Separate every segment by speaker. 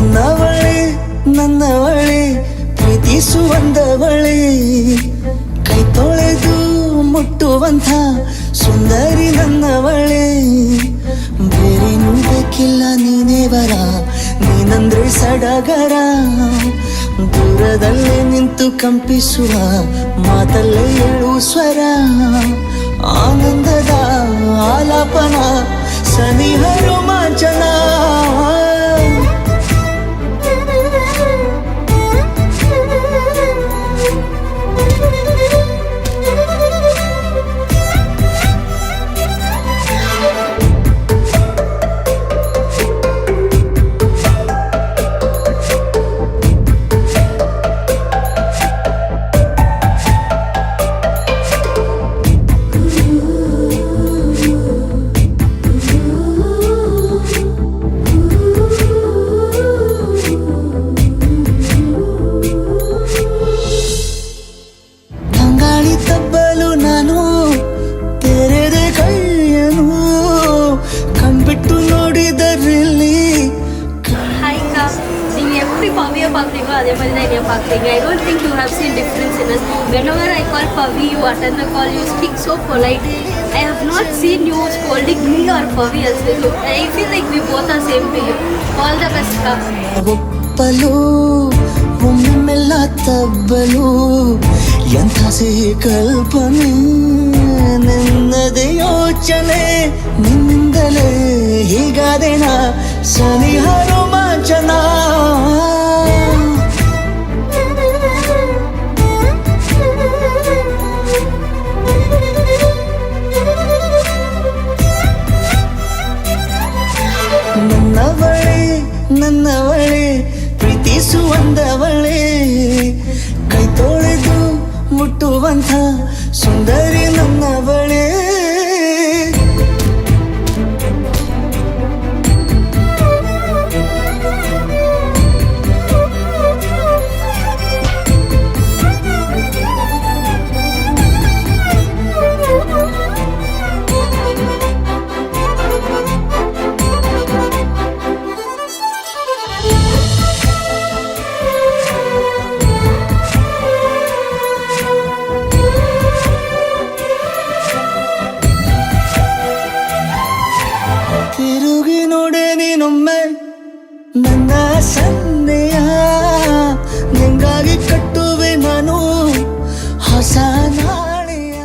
Speaker 1: ನನ್ನವಳೆ ನನ್ನವಳೆ ಪ್ರೀತಿಸುವಂದವಳೆ ಕೈ ತೊಳೆದು ಮುಟ್ಟುವಂಥ ಸುಂದರಿ ನನ್ನವಳೆ ಬೇರೇನು ಬೇಕಿಲ್ಲ ನೀನೇ ಬರ ನೀನಂದ್ರೆ ಸಡಗರ ದೂರದಲ್ಲೇ ನಿಂತು ಕಂಪಿಸುವ ಮಾತಲ್ಲೇ ಏಳು ಸ್ವರ ಆನಂದದ ಆಲಾಪನ ಸನಿಹ ರೋಮಾಂಚನ ತಬ್ಬಲು ನಾನು ತೆರೆದೆ ಕೈಯನು ಕಣ್ಬಿಟ್ಟು ನೋಡಿದರಲ್ಲಿ
Speaker 2: Hi Ka, நீங்க எப்படி பவியை பார்க்குறீங்களோ அதே மாதிரி தான் என்னைய பார்க்குறீங்க. I don't think you have seen difference in us. Whenever I call Pavi, you attend the call, you speak so polite. I have not seen you scolding me or Pavi also. So I feel like we both are same to you. All the best Ka.
Speaker 1: ಒಪ್ಪಲು ಒಮ್ಮೆಲ್ಲ ತಬ್ಬಲು ಎಂಥ ಸಿಹಿ ಕಲ್ಪನೆ ನಿನ್ನದೇ ಯೋಚನೆ ನಿನ್ನಿಂದಲೇ ಹೀಗಾದೇನ ಸನಿಹ ರೋಮಾಂಚನ ನನ್ನವಳೆ ನನ್ನವಳೆ ಪ್ರೀತಿಸುವಂದವಳೆ ಕೈ ತೊಳೆದು ಮುಟ್ಟುವಂಥ ಸುಂದರಿ ನನ್ನವಳೆ ತಿರುಗಿ ನೋಡೆ ನೀನೊಮ್ಮೆ ನನ್ನ ಸನ್ನೆಯ ನಿಂಗಾಗಿ ಕಟ್ಟುವೆ ನಾನು ಹೊಸ ನಾಳೆಯ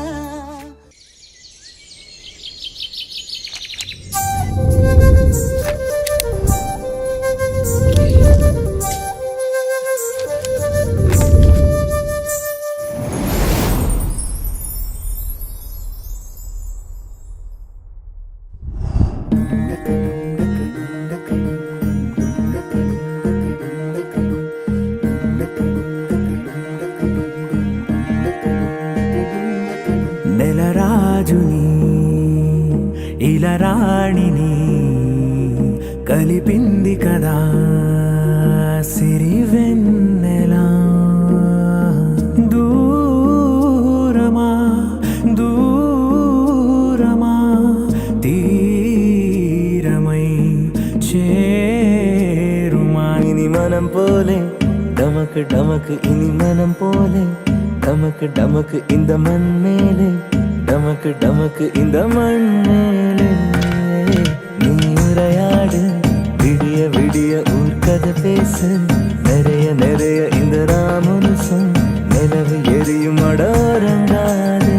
Speaker 3: నెలరాజుని ఇలరాణిని కలిపింది కదా సిరివెన్నెలా దూరమా దూరమా తీరమై చేరుమా ఇని మనం పోలే డమక్ డమక్ ఇని మనం పోలే டமக்கு டமக்கு இந்த மண் மேலே டமக்கு டமக்கு இந்த மண் மேலே நீ உரையாடு விடிய விடிய ஊர்க்கதை பேசு நிறைய நிறைய இந்த ராமனுசம் நிலவு எரியும் அடோரங்காது